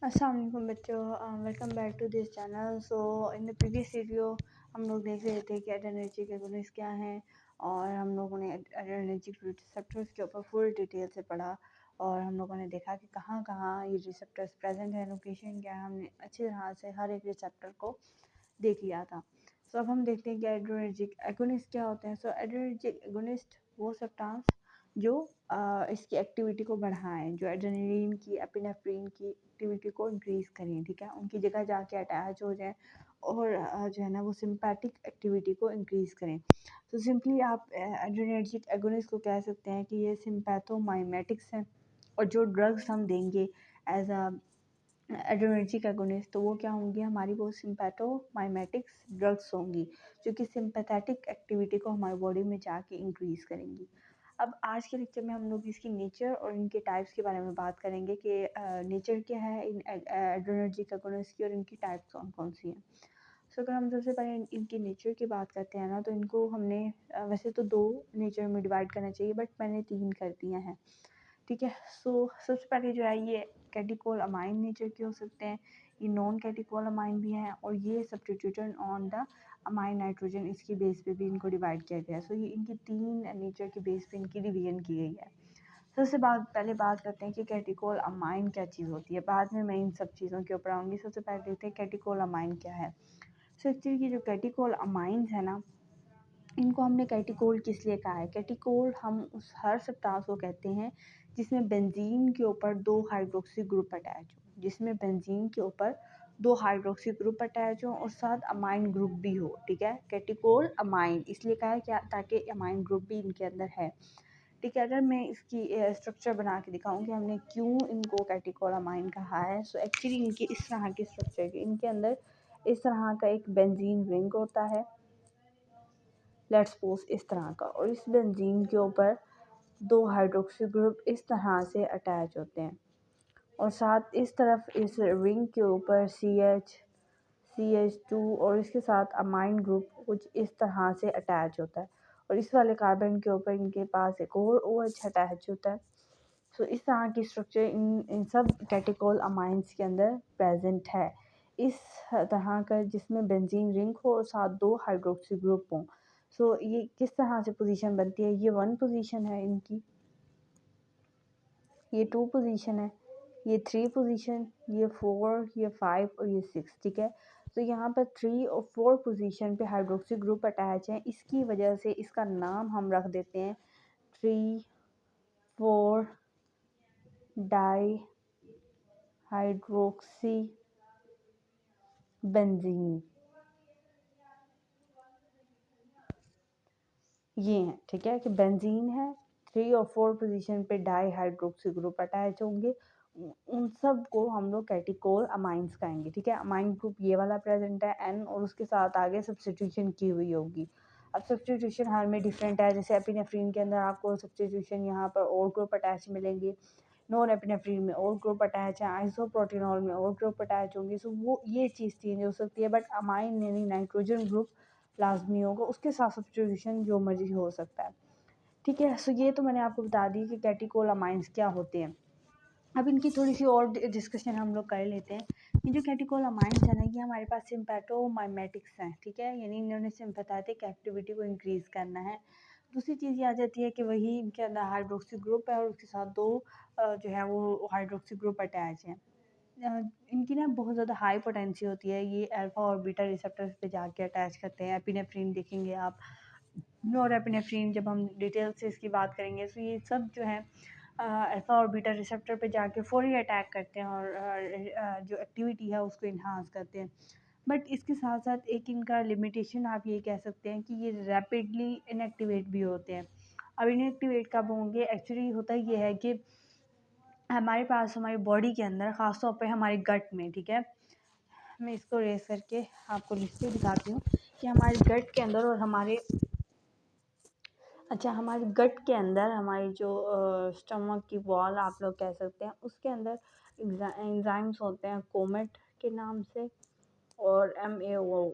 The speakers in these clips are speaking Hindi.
अस्सलाम वालेकुम बच्चों, welcome back to this channel. So in the previous video हम लोग देख रहे थे कि एडरेनर्जिक एगोनिस्ट क्या हैं, और हम लोगों ने एडरेनर्जिक रिसेप्टर्स के ऊपर फुल डिटेल से पढ़ा, और हम लोगों ने देखा कि कहाँ कहाँ ये रिसेप्टर्स प्रेजेंट है, लोकेशन क्या है। हमने अच्छी तरह से हर एक रिसेप्टर को देख लिया था। सो अब हम देखते हैं कि एडरेनर्जिक एगोनिस्ट क्या होते हैं। सो एडरेनर्जिक एगोनिस्ट वो सब्सटेंस जो इसकी एक्टिविटी को बढ़ाएं, जो एड्रेनलिन की, एपिनेफ्रिन की एक्टिविटी को इंक्रीज़ करें, ठीक है, उनकी जगह जाके अटैच हो जाएं और जो है ना वो सिंपैथिक एक्टिविटी को इंक्रीज़ करें। तो सिंपली आप एड्रेनर्जिक एगोनिस्ट को कह सकते हैं कि ये सिंपैथोमाइमेटिक्स हैं, और जो ड्रग्स हम देंगे एज अ एड्रेनर्जिक एगोनिस्ट तो वो क्या होंगी हमारी, वो सिंपैथोमाइमेटिक्स ड्रग्स होंगी जो कि सिंपैथेटिक एक्टिविटी को हमारी बॉडी में जाके इंक्रीज़ करेंगी। अब आज के लेक्चर में हम लोग इसकी नेचर और इनके टाइप्स के बारे में बात करेंगे कि नेचर क्या है इन एड्रेनर्जिक एगोनिस्ट की, और इनकी टाइप्स कौन कौन सी हैं। सो अगर हम सबसे पहले इनकी नेचर की बात करते हैं ना, तो इनको हमने वैसे तो 2 नेचर में डिवाइड करना चाहिए, बट मैंने 3 कर दिया है, ठीक है। सो सबसे पहले जो है ये कैटिकोल अमाइन नेचर के हो सकते हैं, ये नॉन कैटिकोल अमाइन भी हैं, और ये substitution on the amine nitrogen, इसकी बेस पे भी इनको डिवाइड किया गया है। सो ये इनकी 3 नेचर के बेस पे इनकी डिवीजन की गई है। सबसे पहले बात करते हैं कि कैटिकोल अमाइन क्या चीज़ होती है, बाद में मैं इन सब चीज़ों के ऊपर आऊँगी। सबसे पहले देखते हैं कैटिकोल अमाइन क्या है। सो एक्चुअली की जो कैटिकोल अमाइंस है ना, इनको हमने कैटिकोल किस लिए कहा है। कैटिकोल हम उस हर सब्सटेंस को कहते हैं जिसमें बेंजीन के ऊपर 2 हाइड्रोक्सी ग्रुप अटैच हो, जिसमें बेंजीन के ऊपर 2 हाइड्रोक्सी ग्रुप अटैच हो और साथ अमाइन ग्रुप भी हो, ठीक है। कैटिकोल अमाइन इसलिए कहा है क्या, ताकि अमाइन ग्रुप भी इनके अंदर है, ठीक है। अगर मैं इसकी स्ट्रक्चर बना के दिखाऊं कि हमने क्यों इनको कैटिकोल अमाइन कहा है, सो एक्चुअली इनकी इस तरह की स्ट्रक्चर के इनके अंदर इस तरह का एक बेंजीन रिंग होता है, लेट्स सपोज इस तरह का, और इस बेंजीन के ऊपर 2 हाइड्रोक्सी ग्रुप इस तरह से अटैच होते हैं, और साथ इस तरफ इस रिंग के ऊपर CH2 और इसके साथ अमाइन ग्रुप कुछ इस तरह से अटैच होता है, और इस वाले कार्बन के ऊपर इनके पास एक और OH अटैच होता है। सो इस तरह की स्ट्रक्चर इन सब कैटिकोल अमाइंस के अंदर प्रेजेंट है, इस तरह का, जिसमें बेंजीन रिंग हो और साथ 2 हाइड्रोक्सी ग्रुप हों। सो ये किस तरह से पोजीशन बनती है, ये 1 पोजीशन है इनकी, ये 2 पोजीशन है, ये 3 पोजीशन, ये 4, ये 5 और ये 6, ठीक है। तो यहाँ पर 3 और 4 पोजीशन पे हाइड्रोक्सी ग्रुप अटैच हैं, इसकी वजह से इसका नाम हम रख देते हैं 3,4 डाई हाइड्रोक्सी बेंजीन, ये हैं, ठीक है, कि बेंजीन है, 3 और 4 पोजीशन पे डाई हाइड्रोक्सी ग्रुप अटैच होंगे, उन सब को हम लोग कैटिकोल अमाइंस कहेंगे, ठीक है। अमाइन ग्रुप ये वाला प्रेजेंट है N, और उसके साथ आगे सब्स्टिट्यूशन की हुई होगी। अब सब्स्टिट्यूशन हर में डिफरेंट है, जैसे एपिनेफ्रिन के अंदर आपको सब्स्टिट्यूशन यहाँ पर और ग्रुप अटैच मिलेंगे, नॉन एपिनेफ्रिन में और ग्रुप अटैच है, आइसोप्रोटिनॉल में और ग्रुप अटैच होंगे। सो वो ये चीज़ चेंज हो सकती है, बट अमाइन यानी नाइट्रोजन ग्रुप लाजमी होगा, उसके साथ सब्स्टिट्यूशन जो मर्जी हो सकता है, ठीक है। सो ये तो मैंने आपको बता दी कि कैटिकोल अमाइंस क्या होते हैं। अब इनकी थोड़ी सी और डिस्कशन हम लोग कर लेते हैं। ये जो कैटिकोल अमाइंस है ना, ये हमारे पास सिंपैथोमाइमेटिक्स हैं, ठीक है, यानी इन्होंने सिंपैथेटिक एक्टिविटी को इंक्रीज़ करना है। दूसरी चीज़ ये आ जाती है कि वही इनके अंदर हाइड्रोक्सी ग्रुप है, और उसके साथ 2 जो है वो हाइड्रोक्सी ग्रुप अटैच हैं। इनकी ना बहुत ज़्यादा हाई पोटेंसी होती है, ये अल्फ़ा और बीटा रिसेप्टर्स पे जाके अटैच करते हैं। एपिनेफ्रिन देखेंगे आप, नॉरएपिनेफ्रिन, जब हम डिटेल से इसकी बात करेंगे, तो ये सब जो है अल्फ़ा और बीटा रिसेप्टर पे जाके फौरी अटैक करते हैं, और जो एक्टिविटी है उसको इन्हांस करते हैं। बट इसके साथ साथ एक इनका लिमिटेशन आप ये कह सकते हैं कि ये रैपिडली इनएक्टिवेट भी होते हैं। अब इनएक्टिवेट कब होंगे, एक्चुअली होता ये है कि हमारे पास हमारी बॉडी के अंदर, ख़ास तौर पे हमारे गट में, ठीक है, मैं इसको रेस करके आपको लिख के दिखाती हूँ कि हमारे गट के अंदर और हमारे हमारे गट के अंदर, हमारी जो स्टमक की वॉल आप लोग कह सकते हैं, उसके अंदर एंजाइम्स होते हैं कोमेट के नाम से, और MAO,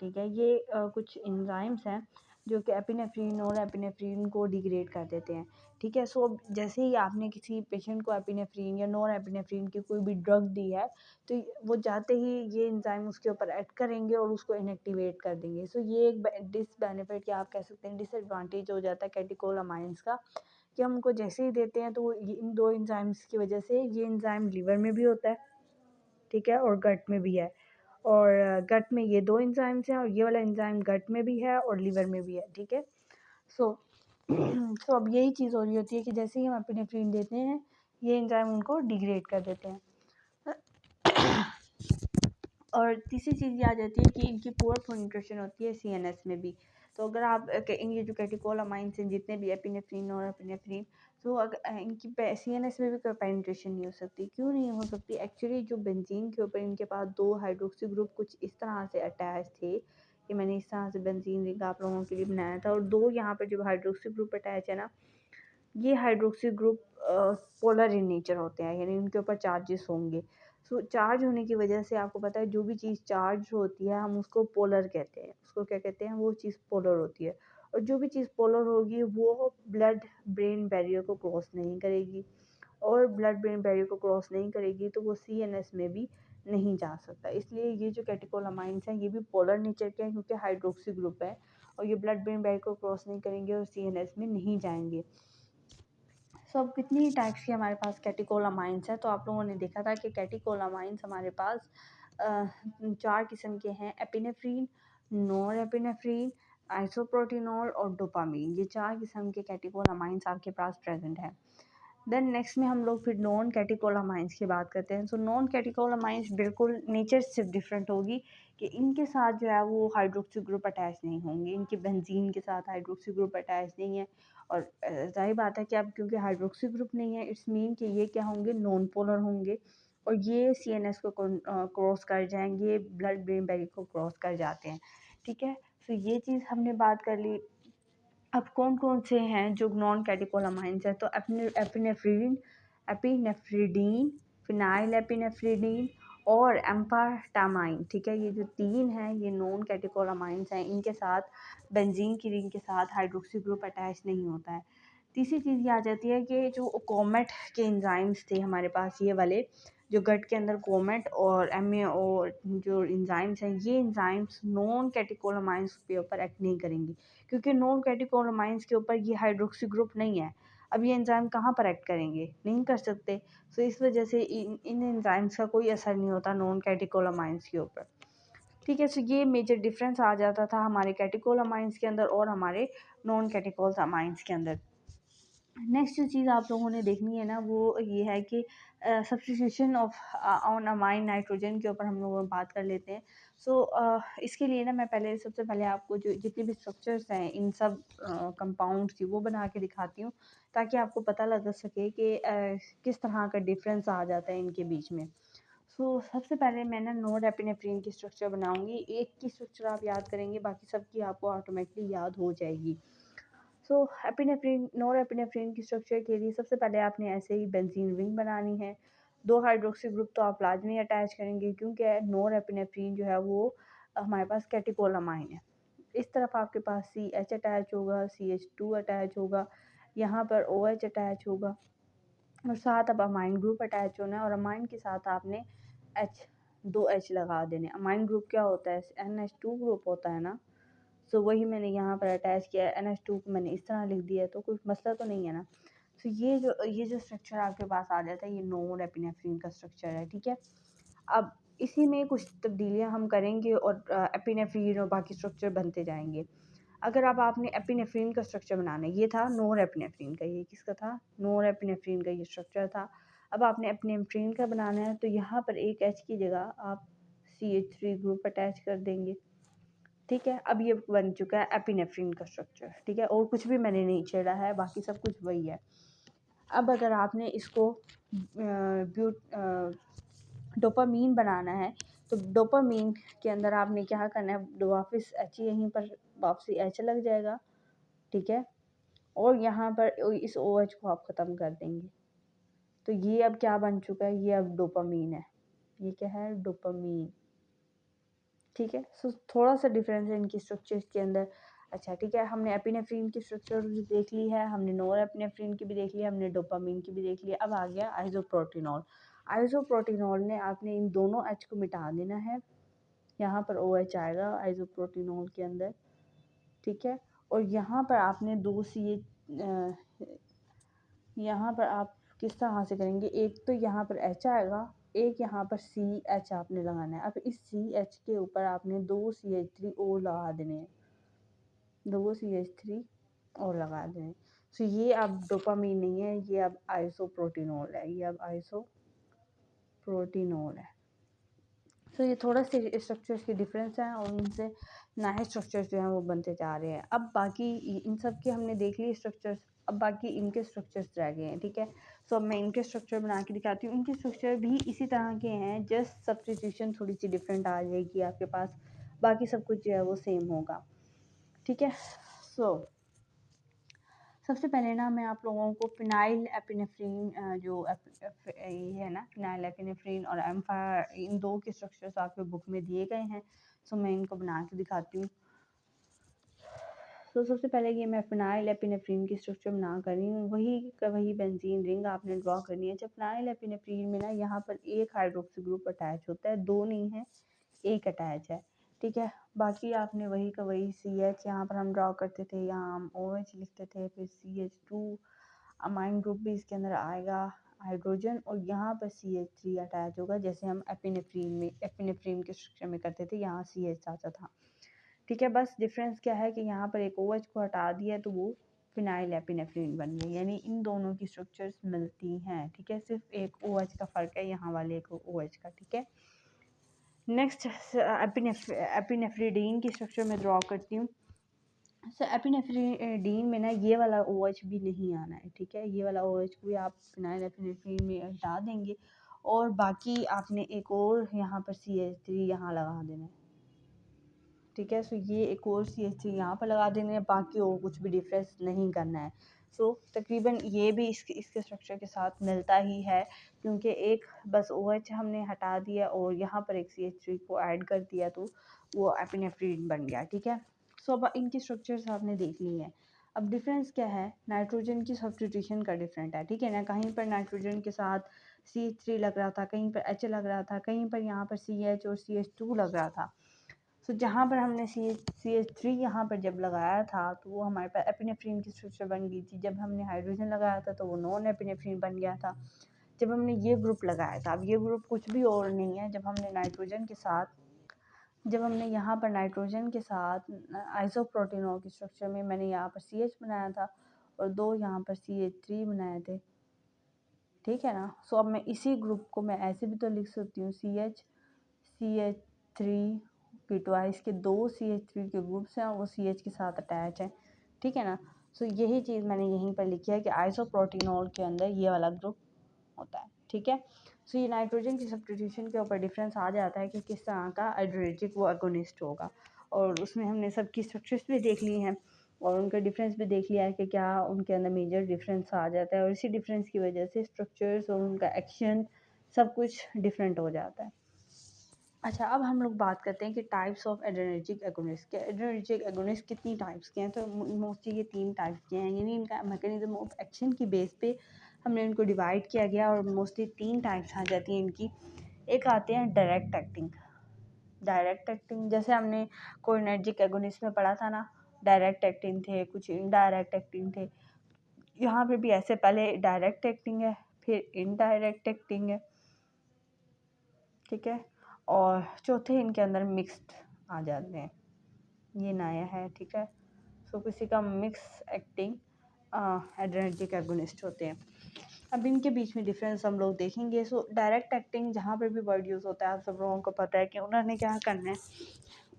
ठीक है। ये कुछ एंजाइम्स हैं जो कि एपिनेफ्रिन और एपिनेफ्रिन को डिग्रेड कर देते हैं। ठीक है, सो जैसे ही आपने किसी पेशेंट को एपिनेफ्रिन या नॉन एपिनेफ्रिन की कोई भी ड्रग दी है, तो वो जाते ही ये एंजाइम उसके ऊपर एक्ट करेंगे और उसको इनएक्टिवेट कर देंगे। सो ये एक डिसबेनिफिट, या आप कह सकते हैं डिसएडवांटेज हो जाता है कैटेकोलामाइंस का, कि हम उनको जैसे ही देते हैं तो इन 2 एंजाइम्स की वजह से, ये एंजाइम लिवर में भी होता है, ठीक है, और गट में भी है। और गट में ये 2 एंजाइम्स हैं और ये वाला एंजाइम गट में भी है और लिवर में भी है, ठीक है। सो सो अब यही चीज़ हो रही होती है कि जैसे ही हम एपिनेफ्रिन देते हैं, ये एंजाइम उनको डिग्रेड कर देते हैं। और तीसरी चीज़ ये आ जाती है कि इनकी पुअर पेनिट्रेशन होती है सीएनएस में भी। तो अगर आप ये जो कैटेकोलामाइंस हैं, जितने भी एपिनेफ्रिन और एपिनेफ्रिन, तो इनकी सीएनएस में भी कोई पेनिट्रेशन नहीं हो सकती। क्यों नहीं हो सकती? एक्चुअली जो बेंजीन के ऊपर इनके पास 2 हाइड्रोक्सी ग्रुप कुछ इस तरह से अटैच थे, कि मैंने इस तरह से बेंजीन रिंग आप लोगों के लिए बनाया था, और 2 यहाँ पर जो हाइड्रोक्सी ग्रुप अटैच है ना, ये hydroxy group polar in nature होते हैं, यानी उनके ऊपर चार्जेस होंगे। सो चार्ज होने की वजह से आपको पता है, जो भी चीज़ चार्ज होती है हम उसको पोलर कहते हैं। उसको क्या कहते हैं? वो चीज़ पोलर होती है। और जो भी चीज़ पोलर होगी वो ब्लड ब्रेन बैरियर को क्रॉस नहीं करेगी, और ब्लड ब्रेन बैरियर को क्रॉस नहीं करेगी तो वो सीएनएस में भी नहीं जा सकता। इसलिए ये जो कैटेकोलामाइंस हैं, ये भी पोलर नेचर के हैं, क्योंकि हाइड्रोक्सी ग्रुप है और ये ब्लड ब्रेन बैरियर को क्रॉस नहीं करेंगे और सीएनएस में नहीं जाएंगे। सो अब कितनी टाइप्स के हमारे पास कैटेकोलामाइंस है, तो आप लोगों ने देखा था कि कैटेकोलामाइंस हमारे पास 4 किस्म के हैं: एपिनेफ्रीन, नॉरएपिनेफ्रीन, आइसोप्रोटिनोल और डोपामीन। ये 4 किस्म के कैटेकोलामाइंस आपके पास प्रेजेंट है। देन नेक्स्ट में हम लोग फिर नॉन कैटेकोलामाइंस की बात करते हैं। सो नॉन कैटेकोलामाइंस बिल्कुल नेचर से डिफरेंट होगी, कि इनके साथ जो है वो हाइड्रोक्सी ग्रुप अटैच नहीं होंगे, इनके बेंजीन के साथ हाइड्रोक्सी ग्रुप अटैच नहीं है। और जाहिर बात है कि अब क्योंकि हाइड्रोक्सी ग्रुप नहीं है, इट्स मीन कि ये क्या होंगे? नॉन पोलर होंगे, और ये सीएनएस को क्रॉस कर जाएंगे, ब्लड ब्रेन बैरियर को क्रॉस कर जाते हैं, ठीक है। सो ये चीज़ हमने बात कर ली। अब कौन-कौन से हैं जो नॉन कैटेकोलामाइंस हैं? तो एपिनेफ्रिन, एपिनेफ्रिडीन, फिनाइलएपिनेफ्रिडीन और एम्फाटामाइन, ठीक है। ये जो 3 हैं, ये नॉन कैटेकोलामाइंस हैं। इनके साथ बेंजीन की रिंग के साथ हाइड्रोक्सी ग्रुप अटैच नहीं होता है। तीसरी चीज़ ये आ जाती है कि जो कोमेट के एंजाइम्स थे हमारे पास, ये वाले जो गट के अंदर कोमेट और एमएओ जो एंजाइम्स हैं, ये एंजाइम्स नॉन कैटेकोलामाइंस के ऊपर एक्ट नहीं करेंगी, क्योंकि नॉन कैटेकोलामाइंस के ऊपर ये हाइड्रोक्सी ग्रुप नहीं है। अब ये एंजाइम कहाँ पर एक्ट करेंगे? नहीं कर सकते। सो इस वजह से इन एंजाइम्स का कोई असर नहीं होता नॉन कैटेकोलामाइंस के ऊपर, ठीक है। सो ये मेजर डिफरेंस आ जाता था हमारे कैटेकोलामाइंस के अंदर और हमारे नॉन कैटेकोलामाइंस के अंदर। नेक्स्ट जो चीज़ आप लोगों ने देखनी है ना, वो ये है कि substitution of on amine nitrogen के ऊपर हम लोग बात कर लेते हैं। सो इसके लिए ना मैं सबसे पहले आपको जो जितने भी स्ट्रक्चर्स हैं इन सब कंपाउंड्स की, वो बना के दिखाती हूँ, ताकि आपको पता लग सके कि किस तरह का डिफरेंस आ जाता है इनके बीच में। सो सबसे पहले मैं ना नॉरएपिनेफ्रिन की स्ट्रक्चर बनाऊंगी। एक की स्ट्रक्चर आप याद करेंगे, बाकी सबकी आपको ऑटोमेटिकली याद हो जाएगी। सो एपिनेफ्रिन नॉरएपिनेफ्रिन की स्ट्रक्चर के लिए सबसे पहले आपने ऐसे ही बेंजीन रिंग बनानी है। 2 हाइड्रोक्सी ग्रुप तो आप लाजमी अटैच करेंगे, क्योंकि नॉरएपिनेफ्रिन जो है वो हमारे पास कैटेकोलामाइन है। इस तरफ आपके पास सी एच अटैच होगा, CH2 अटैच होगा, यहाँ पर OH अटैच होगा, और साथ अब अमाइन ग्रुप अटैच होना है, और अमाइन के साथ आपने दो एच लगा देने। अमाइन ग्रुप क्या होता है? NH2 ग्रुप होता है ना। सो वही मैंने यहाँ पर अटैच किया है। NH2 को मैंने इस तरह लिख दिया है, तो कोई मसला तो नहीं है ना। तो ये जो स्ट्रक्चर आपके पास आ जाता है, ये नॉरएपिनेफ्रिन का स्ट्रक्चर है, ठीक है। अब इसी में कुछ तब्दीलियाँ हम करेंगे और एपिनेफ्रिन और बाकी स्ट्रक्चर बनते जाएंगे। अगर अब आपने एपिनेफ्रिन का स्ट्रक्चर बनाना है, ये था नॉरएपिनेफ्रिन का, ये किसका था? नॉरएपिनेफ्रिन का ये स्ट्रक्चर था। अब आपने एपिनेफ्रिन का बनाना है, तो यहाँ पर एक H की जगह आप CH3 ग्रुप अटैच कर देंगे, ठीक है। अब ये बन चुका है एपिनेफ्रिन का स्ट्रक्चर, ठीक है, और कुछ भी मैंने नहीं छेड़ा है, बाकी सब कुछ वही है। अब अगर आपने इसको डोपामीन बनाना है, तो डोपामीन के अंदर आपने क्या करना है? वापस H यहीं पर वापसी H लग जाएगा, ठीक है, और यहाँ पर इस OH को आप ख़त्म कर देंगे। तो ये अब क्या बन चुका है? ये अब डोपामीन है। ये क्या है? डोपामीन, ठीक है। सो थोड़ा सा डिफरेंस है इनकी स्ट्रक्चर्स के अंदर। अच्छा ठीक है, हमने एपिनेफ्रीन की स्ट्रक्चर देख ली है, हमने नोरेपिनेफ्रीन की भी देख ली है, हमने डोपामीन की भी देख ली है। अब आ गया आइसोप्रोटिनॉल। आइसोप्रोटिनॉल ने आपने इन दोनों एच को मिटा देना है, यहाँ पर ओ एच आएगा आइसोप्रोटिनॉल के अंदर, ठीक है। और यहाँ पर आपने दो सी यहाँ पर आप किस तरह से करेंगे, एक तो यहाँ पर एच आएगा, एक यहाँ पर सी एच आपने लगाना है। अब इस सी एच के ऊपर आपने दो सी एच थ्री और लगा देने हैं, दो सी एच थ्री और लगा दें। तो ये अब डोपामीन नहीं है, ये अब आइसोप्रोटिनॉल है, ये अब आइसोप्रोटिनॉल है। तो ये थोड़ा से स्ट्रक्चर्स के डिफरेंस हैं और उनसे नए स्ट्रक्चर्स जो हैं वो बनते जा रहे हैं। अब बाकी इन सब के हमने देख लिए स्ट्रक्चर्स, अब बाकी इनके स्ट्रक्चर्स रह गए हैं, ठीक है। सो अब मैं इनके स्ट्रक्चर बना के दिखाती हूँ। इनके स्ट्रक्चर भी इसी तरह के हैं, जस्ट सब्स्टिट्यूशन थोड़ी सी डिफरेंट आ जाएगी आपके पास, बाकी सब कुछ जो है वो सेम होगा, ठीक है। सो सबसे पहले ना मैं आप लोगों को फिनाइल एपिनेफ्रीन जो ये है ना, फिनाइल एपिनेफ्रीन और एम्फायर, इन दो के स्ट्रक्चर्स आपके बुक में दिए गए हैं। सो मैं इनको बना के दिखाती हूँ। तो सबसे पहले ये मैं फिनाइल एपिनेफ्रीन की स्ट्रक्चर बना कर रही हूँ। वही बेंजीन रिंग आपने ड्रॉ करनी है। जब फिनाइल एपिनेफ्रीन में ना यहाँ पर एक हाइड्रोक्सी ग्रुप अटैच होता है, दो नहीं है, एक अटैच है, ठीक है। बाकी आपने वही का वही सी एच यहाँ पर हम ड्रॉ करते थे, यहाँ हम ओ एच लिखते थे, फिर C H two amine group भी इसके अंदर आएगा हाइड्रोजन, और यहाँ पर सी एच थ्री अटैच होगा, जैसे हम एपिनेफ्रीन के स्ट्रक्चर में करते थे, यहाँ सी एच आता था, ठीक है। बस डिफरेंस क्या है कि यहाँ पर एक ओ एच को हटा दिया तो वो फिनाइल एपिनेफ्रीन बन गई, यानी इन दोनों की स्ट्रक्चर्स मिलती हैं, ठीक है। सिर्फ एक ओ एच का फ़र्क है यहाँ वाले एक ओ एच का, ठीक है। नेक्स्ट एपिनेफ्रिडीन की स्ट्रक्चर में ड्रॉ करती हूँ। सो एपिनेफ्रिडीन में ना ये वाला ओ एच भी नहीं आना है, ठीक है। ये वाला ओ एच भी आप फिनाइल एपिनेफ्रीन में हटा देंगे, और बाकी आपने एक और यहाँ पर सी एच थ्री यहाँ लगा देना है, ठीक है। सो ये एक और सी एच थ्री यहाँ पर लगा देना है, बाकी और कुछ भी डिफरेंस नहीं करना है। सो तकरीबन ये भी इसके स्ट्रक्चर के साथ मिलता ही है, क्योंकि एक बस ओ एच हमने हटा दिया और यहाँ पर एक सी एच थ्री को ऐड कर दिया, तो वो एपिनेफ्रीन बन गया, ठीक है। सो अब इनकी स्ट्रक्चर्स आपने देख ली है। अब डिफरेंस क्या है, नाइट्रोजन की सब्स्टिट्यूशन का डिफरेंट है, ठीक है ना। कहीं पर नाइट्रोजन के साथ सी एच थ्री लग रहा था, कहीं पर एच लग रहा था, कहीं पर यहाँ पर सी एच और सी एच टू लग रहा था। सो जहाँ पर हमने सी एच थ्री यहाँ पर जब लगाया था तो वो हमारे पास एपिनेफ्रीन की स्ट्रक्चर बन गई थी। जब हमने हाइड्रोजन लगाया था तो वो नॉन एपिनेफ्रीन बन गया था। जब हमने ये ग्रुप लगाया था, अब ये ग्रुप कुछ भी और नहीं है, जब हमने यहाँ पर नाइट्रोजन के साथ आइसोप्रोटिनॉल की स्ट्रक्चर में मैंने यहाँ पर सी एच बनाया था और दो यहाँ पर सी एच थ्री बनाए थे, ठीक है ना। सो अब मैं इसी ग्रुप को मैं ऐसे भी तो लिख सकती हूँ, सी एच थ्री की ट्वाइस के दो सी एच थ्री के ग्रुप्स हैं, वो सी एच के साथ अटैच हैं, ठीक है ना। सो यही चीज़ मैंने यहीं पर लिखी है कि आइसोप्रोटिनॉल के अंदर ये वाला ग्रुप होता है, ठीक है। सो ये नाइट्रोजन की सब्स्टिट्यूशन के ऊपर डिफरेंस आ जाता है कि किस तरह का हाइड्रोलिटिक वो एगोनिस्ट होगा, और उसमें हमने सबकी स्ट्रक्चर्स भी देख ली हैं और उनका डिफरेंस भी देख लिया है कि क्या उनके अंदर मेजर डिफरेंस आ जाता है, और इसी डिफरेंस की वजह से स्ट्रक्चर्स और उनका एक्शन सब कुछ डिफरेंट हो जाता है। अच्छा, अब हम लोग बात करते हैं कि टाइप्स ऑफ एड्रेनर्जिक एगोनिस्ट के। एड्रेनर्जिक एगोनिस्ट कितनी टाइप्स के हैं, तो मोस्टली ये 3 टाइप्स के हैं, यानी इनका मैकेनिज्म ऑफ एक्शन की बेस पे हमने इनको डिवाइड किया गया और मोस्टली 3 टाइप्स आ जाती हैं इनकी। एक आते हैं डायरेक्ट एक्टिंग। डायरेक्ट एक्टिंग जैसे हमने कोलिनर्जिक एगोनिस्ट में पढ़ा था ना, डायरेक्ट एक्टिंग थे, कुछ इनडायरेक्ट एक्टिंग थे। यहाँ पे भी ऐसे पहले डायरेक्ट एक्टिंग है, फिर इनडायरेक्ट एक्टिंग है, ठीक है, और चौथे इनके अंदर मिक्स्ड आ जाते हैं, ये नया है, ठीक है। सो किसी का मिक्स एक्टिंग एड्रेनर्जिक एगोनिस्ट होते हैं। अब इनके बीच में डिफरेंस हम लोग देखेंगे। सो डायरेक्ट एक्टिंग जहाँ पर भी वर्ड यूज़ होता है, आप सब लोगों को पता है कि उन्होंने क्या करना है,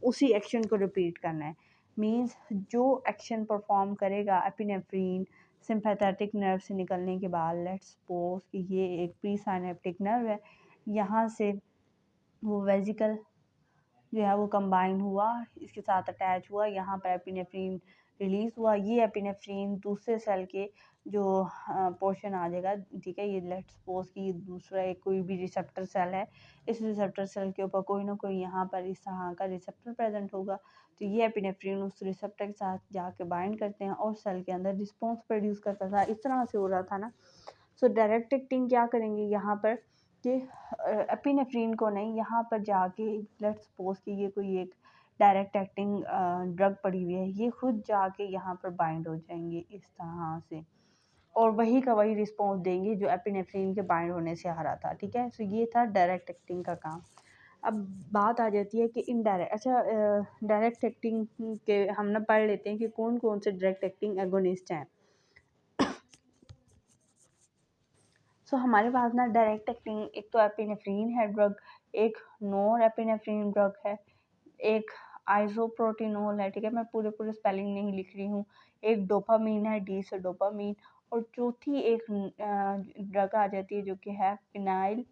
उसी एक्शन को रिपीट करना है। मीन्स जो एक्शन परफॉर्म करेगा एपिनेफ्रीन सिंपैथेटिक नर्व से निकलने के बाद, लेट्स सपोज कि ये एक प्री साइनेप्टिक नर्व है, यहाँ से वो वेजिकल जो है वो कंबाइन हुआ, इसके साथ अटैच हुआ, यहाँ पर एपिनेफ्रीन रिलीज़ हुआ, ये एपिनेफ्रीन दूसरे सेल के जो पोर्शन आ जाएगा, ठीक है। ये लेट्स सपोज कि ये दूसरा एक कोई भी रिसेप्टर सेल है, इस रिसेप्टर सेल के ऊपर कोई ना कोई यहाँ पर इस तरह का रिसेप्टर प्रेजेंट होगा, तो ये एपिनेफ्रीन उस रिसेप्टर के साथ जाके बाइंड करते हैं और सेल के अंदर रिस्पॉन्स प्रोड्यूस करता था। इस तरह से हो रहा था ना। सो डायरेक्ट एक्टिंग क्या करेंगे यहाँ पर कि एपिनेफ्रीन को नहीं, यहाँ पर जाके लेट्स सपोज कि ये कोई एक डायरेक्ट एक्टिंग ड्रग पड़ी हुई है, ये खुद जाके यहाँ पर बाइंड हो जाएंगे इस तरह से, और वही का वही रिस्पॉन्स देंगे जो एपिनेफ्रीन के बाइंड होने से आ रहा था, ठीक है। सो ये था डायरेक्ट एक्टिंग का काम। अब बात आ जाती है कि इनडायरेक्ट, अच्छा डायरेक्ट एक्टिंग के हम ना पढ़ लेते हैं कि कौन कौन से डायरेक्ट एक्टिंग एगोनिस्ट हैं। सो हमारे पास ना डायरेक्ट एक्टिंग एक तो एपिनेफ्रीन है ड्रग, एक नॉर एपिनेफ्रीन ड्रग है, एक आइसोप्रोटिनोल है, ठीक है। मैं पूरे पूरे स्पेलिंग नहीं लिख रही हूँ। एक डोपामीन है, डी से डोपामीन, और चौथी एक ड्रग आ जाती है जो कि है फिनाइल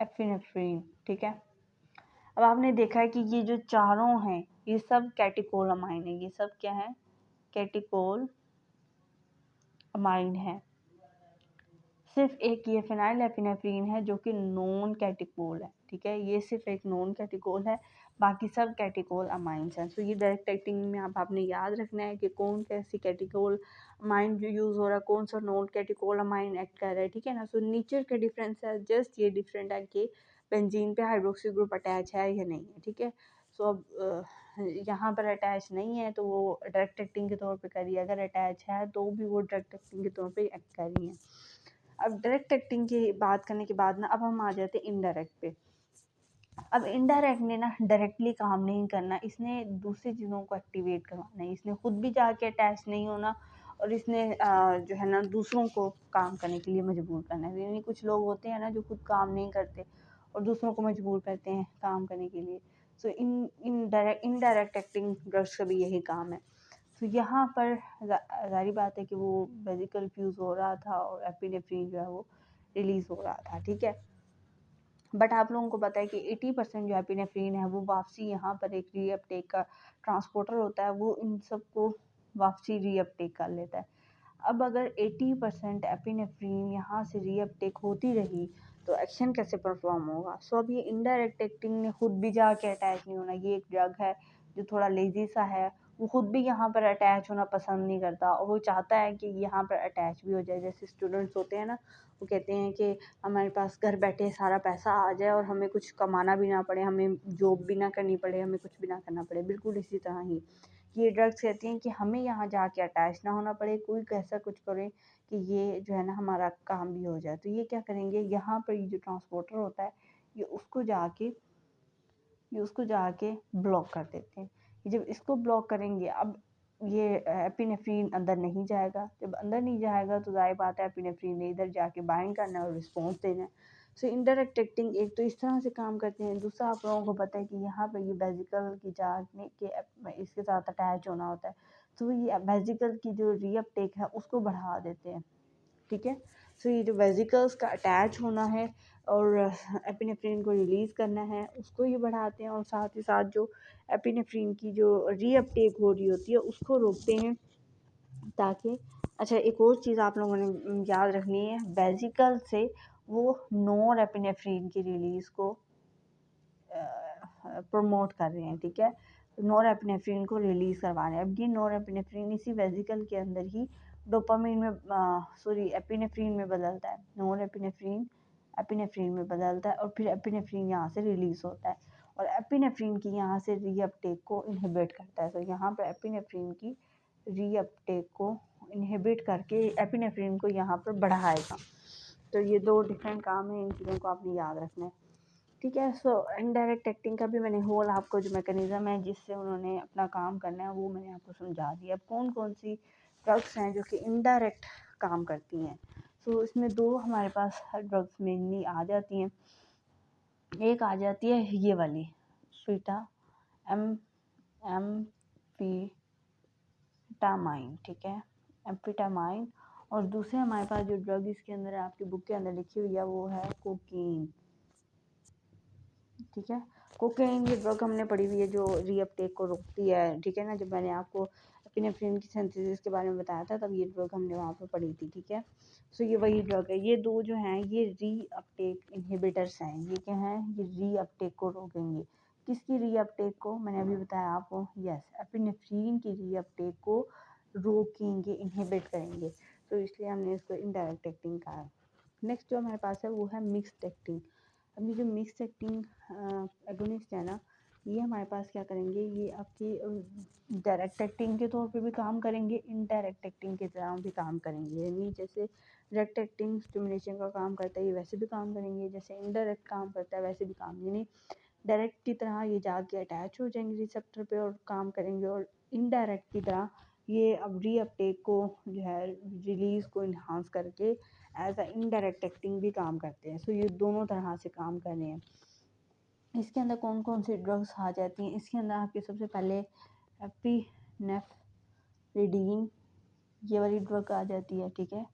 एपिनेफ्रीन, ठीक है। अब आपने देखा है कि ये जो चारों हैं ये सब कैटेकोलामाइन है, ये सब क्या है, कैटेकोलामाइन है। सिर्फ एक ये फिनाइल एपिनेफ्रीन है जो कि नॉन कैटिकोल है, ठीक है। ये सिर्फ एक नॉन कैटिकोल है, बाकी सब कैटिकोल अमाइंस हैं। सो ये डायरेक्ट एक्टिंग में आपने याद रखना है कि कौन कैसी कैटिकोल अमाइन जो यूज़ हो रहा है, कौन सा नॉन कैटिकोल अमाइन एक्ट कर रहा है, ठीक है ना। सो नेचर के डिफरेंस है, जस्ट ये डिफरेंट है कि बेंजीन पे हाइड्रोक्सी ग्रुप अटैच है या नहीं है, ठीक है। सो अब यहाँ पर अटैच नहीं है तो वो डायरेक्ट एक्टिंग के तौर पे करिए, अगर अटैच है तो भी वो डायरेक्ट एक्टिंग के तौर पे एक्ट कर रही है। अब डायरेक्ट एक्टिंग की बात करने के बाद ना अब हम आ जाते हैं इनडायरेक्ट पे। अब इनडायरेक्ट ने ना डायरेक्टली काम नहीं करना, इसने दूसरी चीज़ों को एक्टिवेट करवाना है, इसने खुद भी जाके अटैच नहीं होना, और इसने जो है ना दूसरों को काम करने के लिए मजबूर करना है। यानी कुछ लोग होते हैं ना जो खुद काम नहीं करते और दूसरों को मजबूर करते हैं काम करने के लिए। सो इनडायरेक्ट एक्टिंग ड्रग्स का भी यही काम है। तो यहाँ पर ज़ाहिर बात है कि वो वेजिकल फ्यूज़ हो रहा था और एपिनेफ्रीन जो है वो रिलीज़ हो रहा था, ठीक है। बट आप लोगों को पता है कि 80% जो एपिनेफ्रीन है वो वापसी यहाँ पर एक रीअपटेक का ट्रांसपोर्टर होता है, वो इन सबको वापसी रीअपटेक कर लेता है। अब अगर 80% एपिनेफ्रीन यहाँ से रीअपटेक होती रही तो एक्शन कैसे परफॉर्म होगा। सो अब ये इनडायरेक्ट एक्टिंग ने खुद भी जाके अटैच नहीं होना, ये एक ड्रग है जो थोड़ा लेजी सा है, वो खुद भी यहाँ पर अटैच होना पसंद नहीं करता और वो चाहता है कि यहाँ पर अटैच भी हो जाए। जैसे स्टूडेंट्स होते हैं ना, वो कहते हैं कि हमारे पास घर बैठे सारा पैसा आ जाए और हमें कुछ कमाना भी ना पड़े, हमें जॉब भी ना करनी पड़े, हमें कुछ भी ना करना पड़े। बिल्कुल इसी तरह ही ये ड्रग्स कहती हैं कि हमें यहाँ जाके अटैच ना होना पड़े, कोई कैसा कुछ करे कि ये जो है ना हमारा काम भी हो जाए। तो ये क्या करेंगे, यहाँ पर ये जो ट्रांसपोर्टर होता है ये उसको जाके ब्लॉक कर देते हैं। जब इसको ब्लॉक करेंगे, अब ये एपिनेफ्रीन अंदर नहीं जाएगा, जब अंदर नहीं जाएगा तो ज़ाहिर बात है एपिनेफ्रीन ने इधर जाके बाइंड करना है और रिस्पॉन्स देना है। सो इनडायरेक्ट एक्टिंग एक तो इस तरह से काम करते हैं। दूसरा आप लोगों को पता है कि यहाँ पर ये वेजिकल की जाने के इसके साथ अटैच होना होता है, तो ये वेजिकल की जो रीअपटेक है उसको बढ़ा देते हैं, ठीक है। सो ये जो वेजिकल्स का अटैच होना है और एपिनेफ्रीन को रिलीज़ करना है उसको ये बढ़ाते हैं, और साथ ही साथ जो एपिनेफ्रीन की जो रीअपटेक हो रही होती है उसको रोकते हैं, ताकि अच्छा एक और चीज़ आप लोगों ने याद रखनी है, वेजिकल से वो नॉर एपिनेफ्रीन की रिलीज़ को प्रमोट कर रहे हैं, ठीक है। नॉर एपिनेफ्रीन को रिलीज़ करवा रहे हैं। अब ये नॉर एपिनेफ्रीन इसी वेजिकल के अंदर ही डोपामीन में एपिनेफ्रीन में बदलता है, नॉर एपिनेफ्रीन एपिनेफ्रीन में बदलता है और फिर एपिनेफ्रीन यहाँ से रिलीज़ होता है और एपिनेफ्रीन की यहाँ से रीअपटेक को इनहिबिट करता है। तो यहाँ पर एपिनेफ्रीन की रीअपटेक को इनहिबिट करके एपिनेफ्रीन को यहाँ पर बढ़ाएगा। तो ये दो डिफरेंट काम है, इन चीज़ों को आपने याद रखना है, ठीक है। सो इनडायरेक्ट एक्टिंग का भी मैंने होल आपको जो मैकेनिज़्म है जिससे उन्होंने अपना काम करना है वो मैंने आपको समझा दिया। अब कौन कौन सी ड्रग्स हैं जो कि इनडायरेक्ट काम करती हैं। सो इसमें दो हमारे पास ड्रग्स मेनली आ जाती हैं। एक आ जाती है ये वाली फीटा एम्फीटामाइन, ठीक है, एम्फीटामाइन। और दूसरे हमारे पास जो ड्रग इसके अंदर है, आपकी बुक के अंदर लिखी हुई है, वो है कोकीन, ठीक है। कोकेन ये ड्रग हमने पढ़ी हुई है जो रीअपटेक को रोकती है, ठीक है ना। जब मैंने आपको एपिनेफ्रिन की सिंथेसिस के बारे में बताया था तब ये ड्रग हमने वहाँ पे पढ़ी थी, ठीक है। सो ये वही ड्रग है। ये दो जो हैं ये रीअपटेक इनहिबिटर्स हैं। ये क्या हैं? ये रीअपटेक को रोकेंगे। किसकी रीअपटेक को? मैंने अभी बताया आपको, यस, एपिनेफ्रिन की रीअपटेक को रोकेंगे, इनहिबिट करेंगे। तो इसलिए हमने इसको इनडायरेक्ट एक्टिंग कहा। नेक्स्ट जो हमारे पास है वो है मिक्स्ड एक्टिंग। अब ये जो मिक्स एक्टिंग एगोनिस्ट है ना, ये हमारे पास क्या करेंगे, ये आपकी डायरेक्ट एक्टिंग के तौर पे भी काम करेंगे, इनडायरेक्ट एक्टिंग की तरह भी काम करेंगे। यानी जैसे डायरेक्ट एक्टिंग स्टिमुलेशन का काम करता है ये वैसे भी काम करेंगे, जैसे इनडायरेक्ट काम करता है वैसे भी काम, यानी डायरेक्ट की तरह ये जाके अटैच हो जाएंगे रिसेप्टर पे और काम करेंगे, और इनडायरेक्ट की तरह ये अब रीअपटेक को जो है रिलीज को इन्हांस करके एज अ इनडायरेक्ट एक्टिंग भी काम करते हैं। सो ये दोनों तरह से काम कर रहे हैं। इसके अंदर कौन कौन सी ड्रग्स आ जाती हैं? इसके अंदर आपके सबसे पहले एपिनेफ्रिडीन ये वाली ड्रग आ जाती है, ठीक है।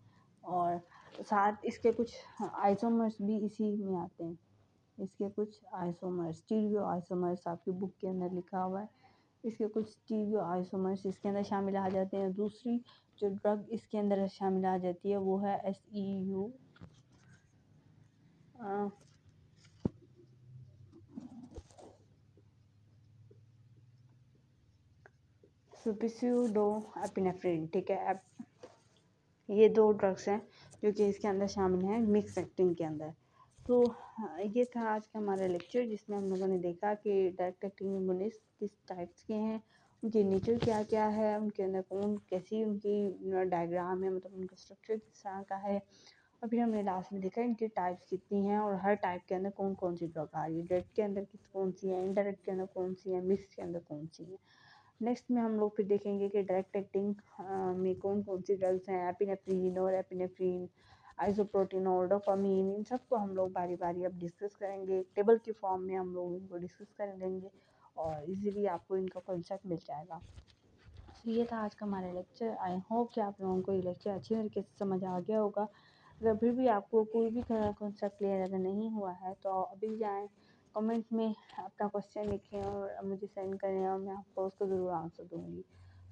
और साथ इसके कुछ आइसोमर्स भी इसी में आते हैं। इसके कुछ आइसोमर्स, स्टीरियो आइसोमर्स आपकी बुक के अंदर लिखा हुआ है। इसके कुछ स्टीरियो आइसोमर्स इसके अंदर शामिल आ जाते हैं। दूसरी जो ड्रग इसके अंदर शामिल आ जाती है वो है SEU सुपिस्यूडो एपिनेफ्रिन, ठीक है। ये दो ड्रग्स हैं जो कि इसके अंदर शामिल हैं मिक्स एक्टिंग के अंदर। तो ये था आज का हमारा लेक्चर जिसमें हम लोगों ने देखा कि डायरेक्ट एक्टिंग एगोनिस्ट किस टाइप्स के हैं, उनके नेचर क्या क्या है, उनके अंदर कौन कैसी उनकी डायग्राम है, मतलब उनका स्ट्रक्चर किस तरह का है। और फिर हमने लास्ट में देखा इनकी टाइप्स कितनी हैं और हर टाइप के अंदर कौन कौन सी ड्रग आ रही है, डायरेक्ट के अंदर कौन सी है, इनडायरेक्ट के अंदर कौन सी है, मिक्स के अंदर कौन सी है। नेक्स्ट में हम लोग फिर देखेंगे कि डायरेक्ट एक्टिंग में कौन कौन सी ड्रग्स हैं, एपिनेफ्रिन और एपिनेफ्रिन, आइसोप्रोटीन और डोपामीन, इन सबको हम लोग बारी बारी अब डिस्कस करेंगे। टेबल की फॉर्म में हम लोग इनको डिस्कस कर लेंगे और इजीली आपको इनका कॉन्सेप्ट मिल जाएगा। तो ये था आज का हमारा लेक्चर। आई होप कि आप लोगों को ये लेक्चर अच्छी तरीके से समझ आ गया होगा। अगर फिर भी आपको कोई भी कॉन्सेप्ट क्लियर अगर नहीं हुआ है तो अभी जाएँ कमेंट में अपना क्वेश्चन लिखें और मुझे सेंड करें और मैं आपको उसको ज़रूर आंसर दूँगी।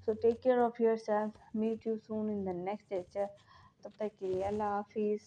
So take care of yourself, meet you soon in the next lecture. तब तक के लिए अल्लाह हाफ़िज़।